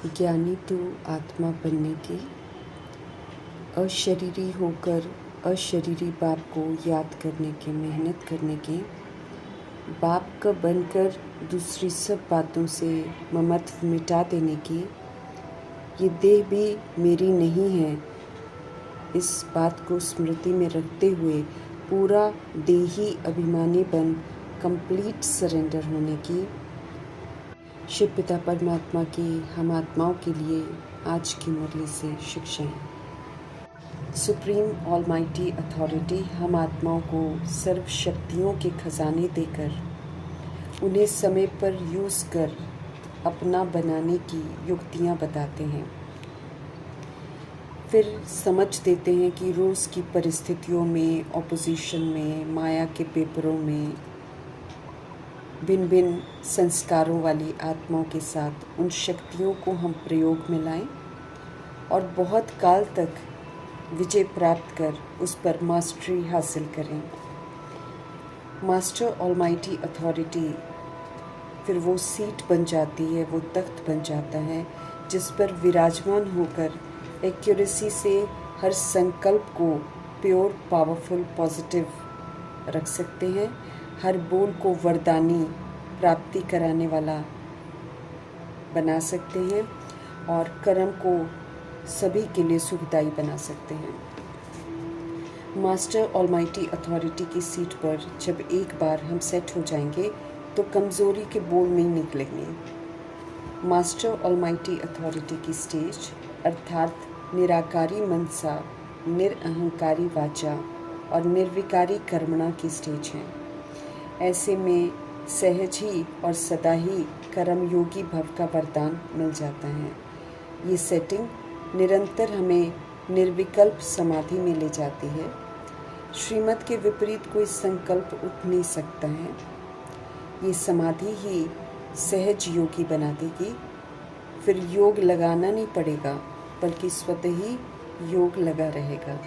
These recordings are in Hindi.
ज्ञानी तो आत्मा बनने की, अशरीरी होकर अशरीरी बाप को याद करने की, मेहनत करने की, बाप का बनकर दूसरी सब बातों से ममत्व मिटा देने की। ये देह भी मेरी नहीं है, इस बात को स्मृति में रखते हुए पूरा देही अभिमानी बन कंप्लीट सरेंडर होने की। शिव पिता परमात्मा की हम आत्माओं के लिए आज की मुरली से शिक्षाएं। सुप्रीम ऑलमाइटी अथॉरिटी हम आत्माओं को सर्व शक्तियों के खजाने देकर उन्हें समय पर यूज़ कर अपना बनाने की युक्तियां बताते हैं। फिर समझ देते हैं कि रोज़ की परिस्थितियों में, ऑपोजिशन में, माया के पेपरों में भिन्न भिन्न संस्कारों वाली आत्माओं के साथ उन शक्तियों को हम प्रयोग में लाएं और बहुत काल तक विजय प्राप्त कर उस पर मास्टरी हासिल करें। मास्टर ऑलमाइटी अथॉरिटी फिर वो सीट बन जाती है, वो तख्त बन जाता है जिस पर विराजमान होकर एक्यूरेसी से हर संकल्प को प्योर, पावरफुल, पॉजिटिव रख सकते हैं। हर बोल को वरदानी प्राप्ति कराने वाला बना सकते हैं और कर्म को सभी के लिए सुखदायी बना सकते हैं। मास्टर ऑलमाइटी अथॉरिटी की सीट पर जब एक बार हम सेट हो जाएंगे तो कमज़ोरी के बोल नहीं निकलेंगे। मास्टर ऑलमाइटी अथॉरिटी की स्टेज अर्थात निराकारी मनसा, निरअहंकारी वाचा और निर्विकारी कर्मणा की स्टेज है। ऐसे में सहज ही और सदा ही कर्मयोगी भव का वरदान मिल जाता है। ये सेटिंग निरंतर हमें निर्विकल्प समाधि में ले जाती है। श्रीमत के विपरीत कोई संकल्प उठ नहीं सकता है। ये समाधि ही सहज योगी बना देगी। फिर योग लगाना नहीं पड़ेगा, बल्कि स्वतः ही योग लगा रहेगा।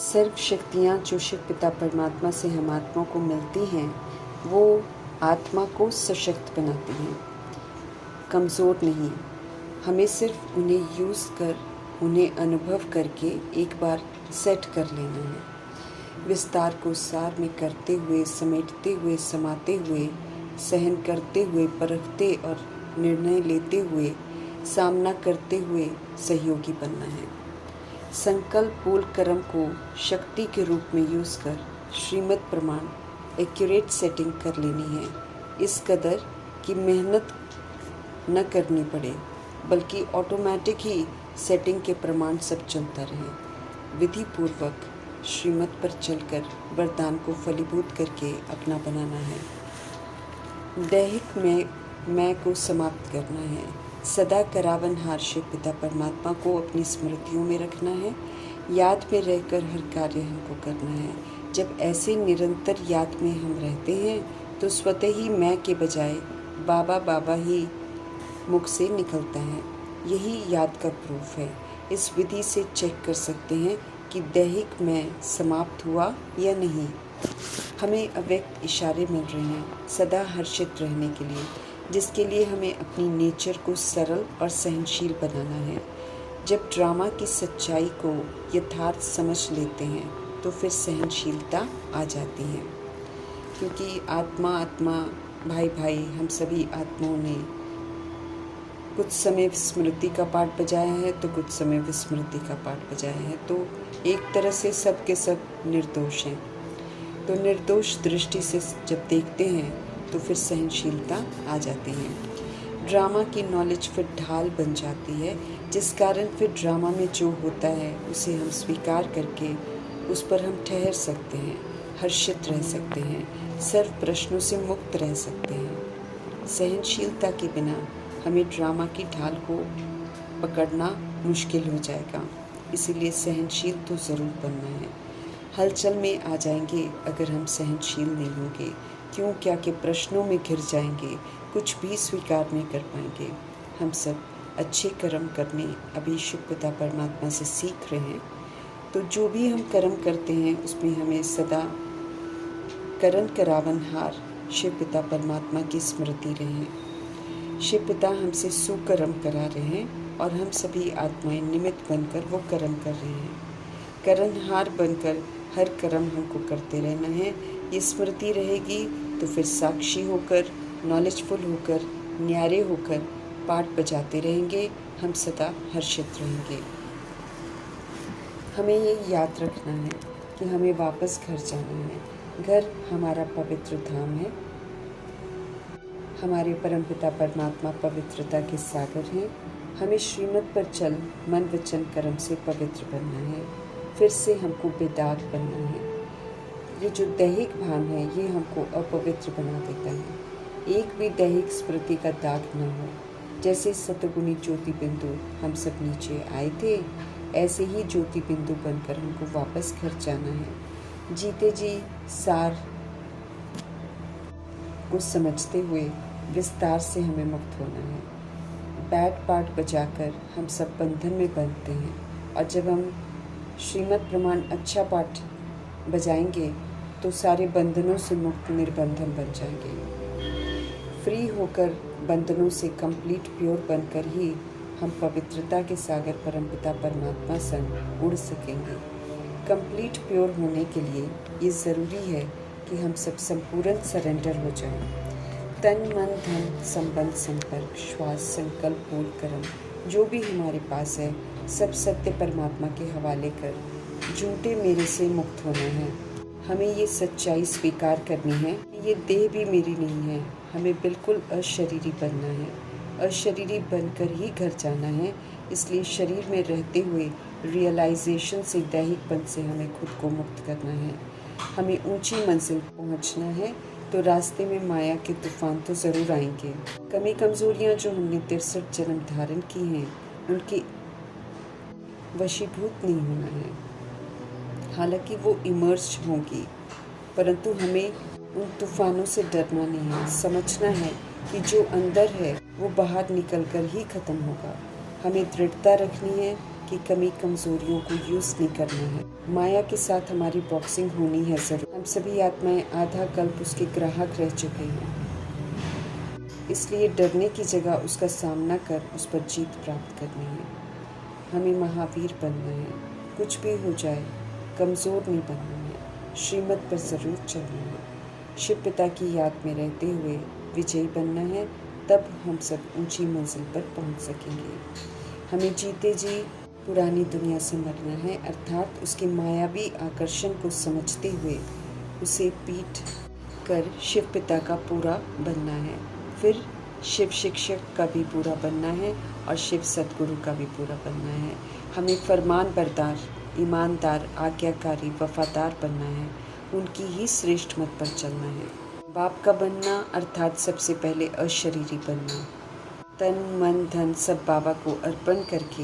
सर्व शक्तियाँ जो शिव पिता परमात्मा से हम आत्मा को मिलती हैं, वो आत्मा को सशक्त बनाती हैं, कमज़ोर नहीं। हमें सिर्फ उन्हें यूज़ कर, उन्हें अनुभव करके एक बार सेट कर लेना है। विस्तार को सार में करते हुए, समेटते हुए, समाते हुए, सहन करते हुए, परखते और निर्णय लेते हुए, सामना करते हुए सहयोगी बनना है। संकल्प बोल कर्म को शक्ति के रूप में यूज़ कर श्रीमत प्रमाण एक्यूरेट सेटिंग कर लेनी है। इस कदर कि मेहनत न करनी पड़े, बल्कि ऑटोमेटिक ही सेटिंग के प्रमाण सब चलता रहे। विधि पूर्वक श्रीमत पर चलकर वरदान को फलीभूत करके अपना बनाना है। दैहिक मैं को समाप्त करना है। सदा करावनहार शिव पिता परमात्मा को अपनी स्मृतियों में रखना है। याद में रहकर हर कार्य हमको करना है। जब ऐसे निरंतर याद में हम रहते हैं तो स्वतः ही मैं के बजाय बाबा बाबा ही मुख से निकलता है। यही याद का प्रूफ है। इस विधि से चेक कर सकते हैं कि दैहिक मैं समाप्त हुआ या नहीं। हमें अव्यक्त इशारे मिल रहे हैं सदा हर्षित रहने के लिए, जिसके लिए हमें अपनी नेचर को सरल और सहनशील बनाना है। जब ड्रामा की सच्चाई को यथार्थ समझ लेते हैं तो फिर सहनशीलता आ जाती है, क्योंकि आत्मा भाई भाई हम सभी आत्माओं ने कुछ समय स्मृति का पाठ बजाया है तो कुछ समय विस्मृति का पाठ बजाया है। तो एक तरह से सब के सब निर्दोष हैं। तो निर्दोष दृष्टि से जब देखते हैं तो फिर सहनशीलता आ जाती है। ड्रामा की नॉलेज फिर ढाल बन जाती है, जिस कारण फिर ड्रामा में जो होता है उसे हम स्वीकार करके उस पर हम ठहर सकते हैं, हर्षित रह सकते हैं, सर्व प्रश्नों से मुक्त रह सकते हैं। सहनशीलता के बिना हमें ड्रामा की ढाल को पकड़ना मुश्किल हो जाएगा। इसीलिए सहनशील तो ज़रूर बनना है। हलचल में आ जाएंगे अगर हम सहनशील नहीं होंगे। क्यों क्या के प्रश्नों में घिर जाएंगे, कुछ भी स्वीकार नहीं कर पाएंगे। हम सब अच्छे कर्म करने अभी शिव पिता परमात्मा से सीख रहे हैं। तो जो भी हम कर्म करते हैं उसमें हमें सदा करण करावनहार शिव पिता परमात्मा की स्मृति रहे। शिव पिता हमसे सुकर्म करा रहे हैं और हम सभी आत्माएं निमित्त बनकर वो कर्म कर रहे हैं। कर्महार बनकर हर कर्म हमको करते रहना है। ये स्मृति रहेगी तो फिर साक्षी होकर, नॉलेजफुल होकर, न्यारे होकर पाठ बजाते रहेंगे, हम सदा हर्षित रहेंगे। हमें ये याद रखना है कि हमें वापस घर जाना है। घर हमारा पवित्र धाम है। हमारे परमपिता परमात्मा पवित्रता के सागर हैं। हमें श्रीमत पर चल मन वचन कर्म से पवित्र बनना है। फिर से हमको बेदाग बनना है। ये जो दैहिक भान है ये हमको अपवित्र बना देता है। एक भी दैहिक स्मृति का दाग न हो। जैसे सतगुणी ज्योति बिंदु हम सब नीचे आए थे, ऐसे ही ज्योति बिंदु बनकर हमको वापस घर जाना है। जीते जी सार को समझते हुए विस्तार से हमें मुक्त होना है। बैट पाठ बजाकर हम सब बंधन में बंधते हैं, और जब हम श्रीमद् प्रमाण अच्छा पाठ बजाएंगे तो सारे बंधनों से मुक्त निर्बंधन बन जाएंगे। फ्री होकर बंधनों से कंप्लीट प्योर बनकर ही हम पवित्रता के सागर परमपिता परमात्मा संग उड़ सकेंगे। कंप्लीट प्योर होने के लिए ये ज़रूरी है कि हम सब संपूर्ण सरेंडर हो जाएं। तन मन धन संबंध संपर्क श्वास संकल्प बोल कर्म जो भी हमारे पास है सब सत्य परमात्मा के हवाले कर झूठे मेरे से मुक्त होना है। हमें ये सच्चाई स्वीकार करनी है कि ये देह भी मेरी नहीं है। हमें बिल्कुल अशरीरी बनना है। अशरीरी बनकर ही घर जाना है। इसलिए शरीर में रहते हुए रियलाइजेशन से, दैहिकपन से हमें खुद को मुक्त करना है। हमें ऊंची मंजिल पहुंचना है तो रास्ते में माया के तूफान तो ज़रूर आएंगे। कमी कमज़ोरियाँ जो हमने 63 जन्म धारण की हैं उनकी वशीभूत नहीं होना है। हालांकि वो इमर्ज होंगी, परंतु हमें उन तूफानों से डरना नहीं है। समझना है कि जो अंदर है वो बाहर निकलकर ही ख़त्म होगा। हमें दृढ़ता रखनी है कि कमी कमज़ोरियों को यूज़ नहीं करना है। माया के साथ हमारी बॉक्सिंग होनी है ज़रूर। हम सभी आत्माएं आधा कल्प उसके ग्राहक रह चुके हैं। इसलिए डरने की जगह उसका सामना कर उस पर जीत प्राप्त करनी है। हमें महावीर बनना है। कुछ भी हो जाए कमज़ोर नहीं बनना है। श्रीमत पर ज़रूर चलना है। शिव पिता की याद में रहते हुए विजयी बनना है। तब हम सब ऊंची मंजिल पर पहुंच सकेंगे। हमें जीते जी पुरानी दुनिया से मरना है, अर्थात उसके मायावी आकर्षण को समझते हुए उसे पीट कर शिव पिता का पूरा बनना है। फिर शिव शिक्षक का भी पूरा बनना है और शिव सद्गुरु का भी पूरा बनना है। हमें फरमान बरदार, ईमानदार, आज्ञाकारी, वफादार बनना है। उनकी ही श्रेष्ठ मत पर चलना है। बाप का बनना अर्थात सबसे पहले अशरीरी बनना। तन मन धन सब बाबा को अर्पण करके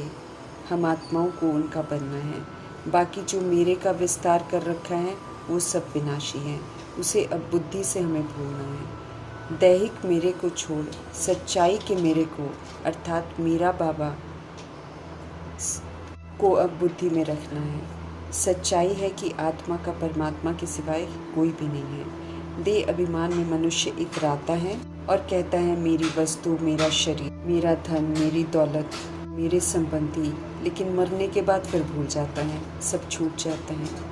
हम आत्माओं को उनका बनना है। बाकी जो मेरे का विस्तार कर रखा है वो सब विनाशी है। उसे अब बुद्धि से हमें भूलना है। दैहिक मेरे को छोड़ सच्चाई के मेरे को अर्थात मेरा बाबा को अब बुद्धि में रखना है। सच्चाई है कि आत्मा का परमात्मा के सिवाय कोई भी नहीं है। देह अभिमान में मनुष्य इतराता है और कहता है मेरी वस्तु, मेरा शरीर, मेरा धन, मेरी दौलत, मेरे संबंधी, लेकिन मरने के बाद फिर भूल जाता है, सब छूट जाता है।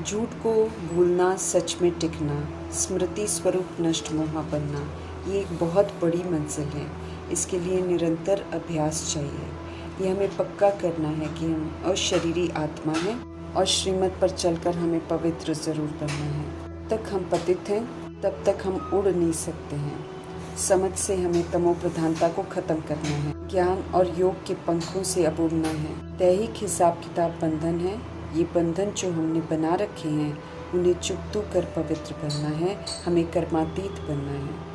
झूठ को भूलना, सच में टिकना, स्मृति स्वरूप नष्ट मोहा बनना, ये एक बहुत बड़ी मंजिल है। इसके लिए निरंतर अभ्यास चाहिए। ये हमें पक्का करना है कि हम अशरीरी आत्मा हैं और श्रीमत पर चलकर हमें पवित्र ज़रूर बनना है। जब तक हम पतित हैं तब तक हम उड़ नहीं सकते हैं। समझ से हमें तमो प्रधानता को ख़त्म करना है। ज्ञान और योग के पंखों से अब उड़ना है। दैहिक हिसाब किताब बंधन है। ये बंधन जो हमने बना रखे हैं उन्हें चुकतू कर पवित्र बनना है। हमें कर्मातीत बनना है।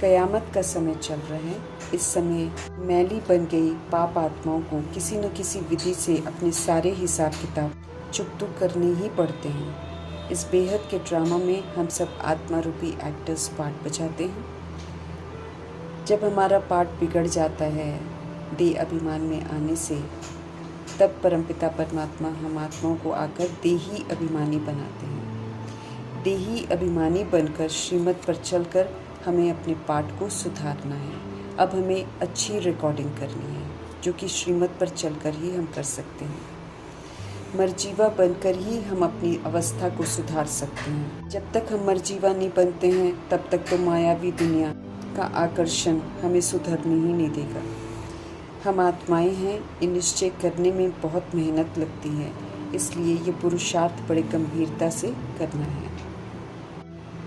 कयामत का समय चल रहा है। इस समय मैली बन गई पाप आत्माओं को किसी न किसी विधि से अपने सारे हिसाब किताब चुकतू करने ही पड़ते हैं। इस बेहद के ड्रामा में हम सब आत्मा रूपी एक्टर्स पार्ट बजाते हैं। जब हमारा पार्ट बिगड़ जाता है देह अभिमान में आने से, तब परमपिता परमात्मा हम आत्माओं को आकर देही अभिमानी बनाते हैं। देही अभिमानी बनकर श्रीमत पर चलकर हमें अपने पाठ को सुधारना है। अब हमें अच्छी रिकॉर्डिंग करनी है। जो कि श्रीमत पर चलकर ही हम कर सकते हैं। मर्जीवा बनकर ही हम अपनी अवस्था को सुधार सकते हैं। जब तक हम मर्जीवा नहीं बनते हैं तब तक तो मायावी दुनिया का आकर्षण हमें सुधरने ही नहीं देगा। हम आत्माएं हैं, इन निश्चय करने में बहुत मेहनत लगती है, इसलिए ये पुरुषार्थ बड़े गंभीरता से करना है।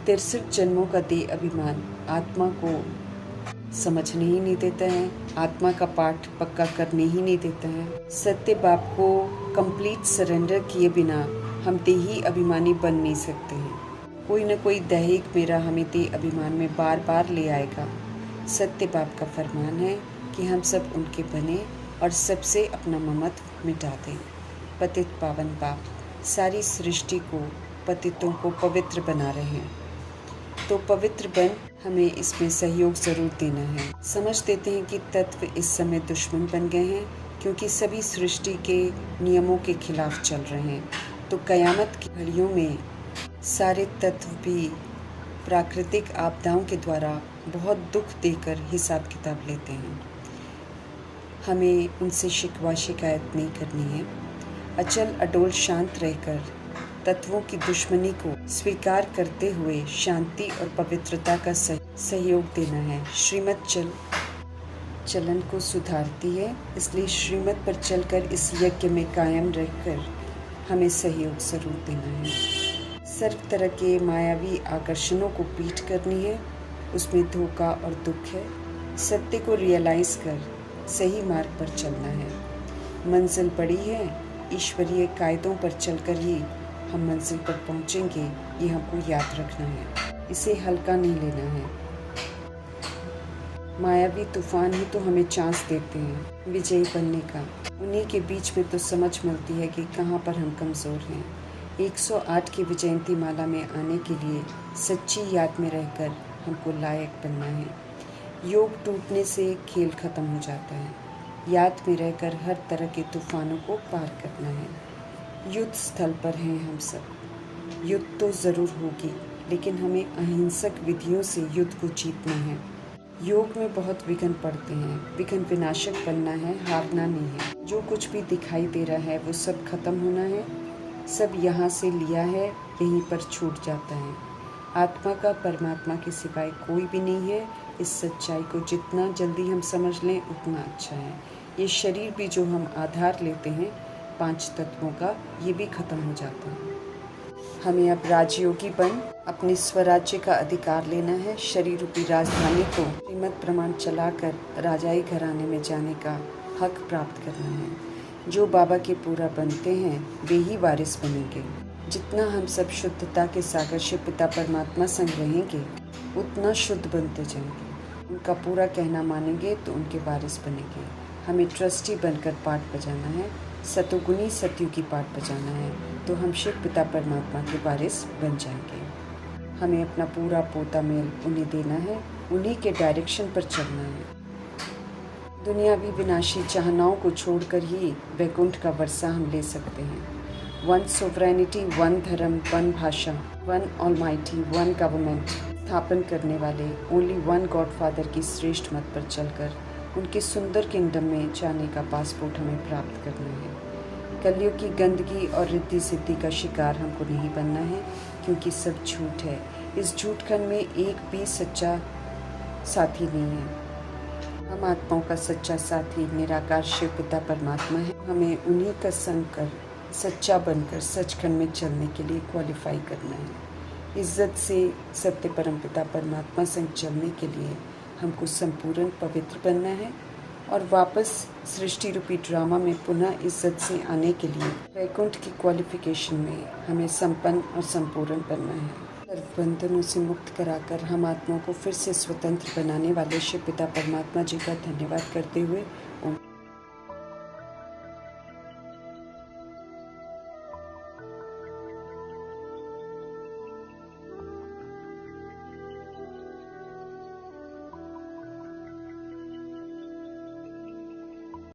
63 जन्मों का देह अभिमान आत्मा को समझने ही नहीं देता है, आत्मा का पाठ पक्का करने ही नहीं देता है। सत्य बाप को कंप्लीट सरेंडर किए बिना हम देही अभिमानी बन नहीं सकते हैं। कोई न कोई दैहिक मेरा हमें देह अभिमान में बार बार ले आएगा। सत्य बाप का फरमान है कि हम सब उनके बने और सबसे अपना ममत्व मिटा दें। पतित पावन बाप सारी सृष्टि को, पतितों को पवित्र बना रहे हैं, तो पवित्र बन हमें इसमें सहयोग ज़रूर देना है। समझ देते हैं कि तत्व इस समय दुश्मन बन गए हैं, क्योंकि सभी सृष्टि के नियमों के खिलाफ चल रहे हैं। तो कयामत की घड़ियों में सारे तत्व भी प्राकृतिक आपदाओं के द्वारा बहुत दुख देकर हिसाब किताब लेते हैं। हमें उनसे शिकवा शिकायत नहीं करनी है। अचल अडोल शांत रहकर तत्वों की दुश्मनी को स्वीकार करते हुए शांति और पवित्रता का सहयोग देना है। श्रीमत चलन को सुधारती है, इसलिए श्रीमत पर चलकर इस यज्ञ में कायम रहकर हमें सहयोग जरूर देना है। सर्व तरह के मायावी आकर्षणों को पीठ करनी है, उसमें धोखा और दुख है। सत्य को रियलाइज कर सही मार्ग पर चलना है। मंजिल बड़ी है, ईश्वरीय कायदों पर चलकर ही हम मंजिल पर पहुंचेंगे, ये हमको याद रखना है। इसे हल्का नहीं लेना है। मायावी तूफान ही तो हमें चांस देते हैं विजयी बनने का। उन्हीं के बीच में तो समझ मिलती है कि कहाँ पर हम कमज़ोर हैं। 108 की विजयंती माला में आने के लिए सच्ची याद में रहकर हमको लायक बनना है। योग टूटने से खेल खत्म हो जाता है। याद में रहकर हर तरह के तूफानों को पार करना है। युद्ध स्थल पर हैं हम सब। युद्ध तो ज़रूर होगी, लेकिन हमें अहिंसक विधियों से युद्ध को जीतना है। योग में बहुत विघ्न पड़ते हैं, विघ्न विनाशक बनना है, हारना नहीं है। जो कुछ भी दिखाई दे रहा है वो सब खत्म होना है। सब यहाँ से लिया है, यहीं पर छूट जाता है। आत्मा का परमात्मा के सिवाय कोई भी नहीं है। इस सच्चाई को जितना जल्दी हम समझ लें उतना अच्छा है। ये शरीर भी जो हम आधार लेते हैं 5 तत्वों का, ये भी खत्म हो जाता है। हमें अब राजयोगी बन अपने स्वराज्य का अधिकार लेना है। शरीर रूपी राजधानी को श्रीमत प्रमाण चलाकर राजाई घराने में जाने का हक प्राप्त करना है। जो बाबा के पूरा बनते हैं वे ही वारिस बनेंगे। जितना हम सब शुद्धता के सागर शिव पिता परमात्मा संग रहेंगे उतना शुद्ध बनते जाएंगे। उनका पूरा कहना मानेंगे तो उनके वारिस बनेंगे। हमें ट्रस्टी बनकर पाठ बजाना है, सतोगुनी सतयुगी पाठ बजाना है, तो हम शिव पिता परमात्मा के वारिस बन जाएंगे। हमें अपना पूरा पोता मेल उन्हें देना है, उन्हीं के डायरेक्शन पर चलना है। दुनियावी विनाशी चाहनाओं को छोड़कर ही वैकुंठ का वर्षा हम ले सकते हैं। 1 सोवरेनिटी, 1 धर्म, 1 भाषा, 1 ऑलमाइटी, 1 गवर्नमेंट स्थापन करने वाले ओनली 1 गॉडफादर की श्रेष्ठ मत पर चलकर उनके सुंदर किंगडम में जाने का पासपोर्ट हमें प्राप्त करना है। कलयुग की गंदगी और रिद्धि सिद्धि का शिकार हमको नहीं बनना है, क्योंकि सब झूठ है। इस झूठ खंड में एक भी सच्चा साथी नहीं है। हम आत्माओं का सच्चा साथी निराकार शिव पिता परमात्मा है। हमें उन्हीं का संग कर सच्चा बनकर सचखंड में चलने के लिए क्वालिफाई करना है। इज्जत से सत्य परम पिता परमात्मा संग चलने के लिए हमको संपूर्ण पवित्र बनना है और वापस सृष्टि रूपी ड्रामा में पुनः इज्जत से आने के लिए वैकुंठ की क्वालिफिकेशन में हमें संपन्न और संपूर्ण बनना है। सर्व बंधनों से मुक्त कराकर हम आत्माओं को फिर से स्वतंत्र बनाने वाले शिव पिता परमात्मा जी का धन्यवाद करते हुए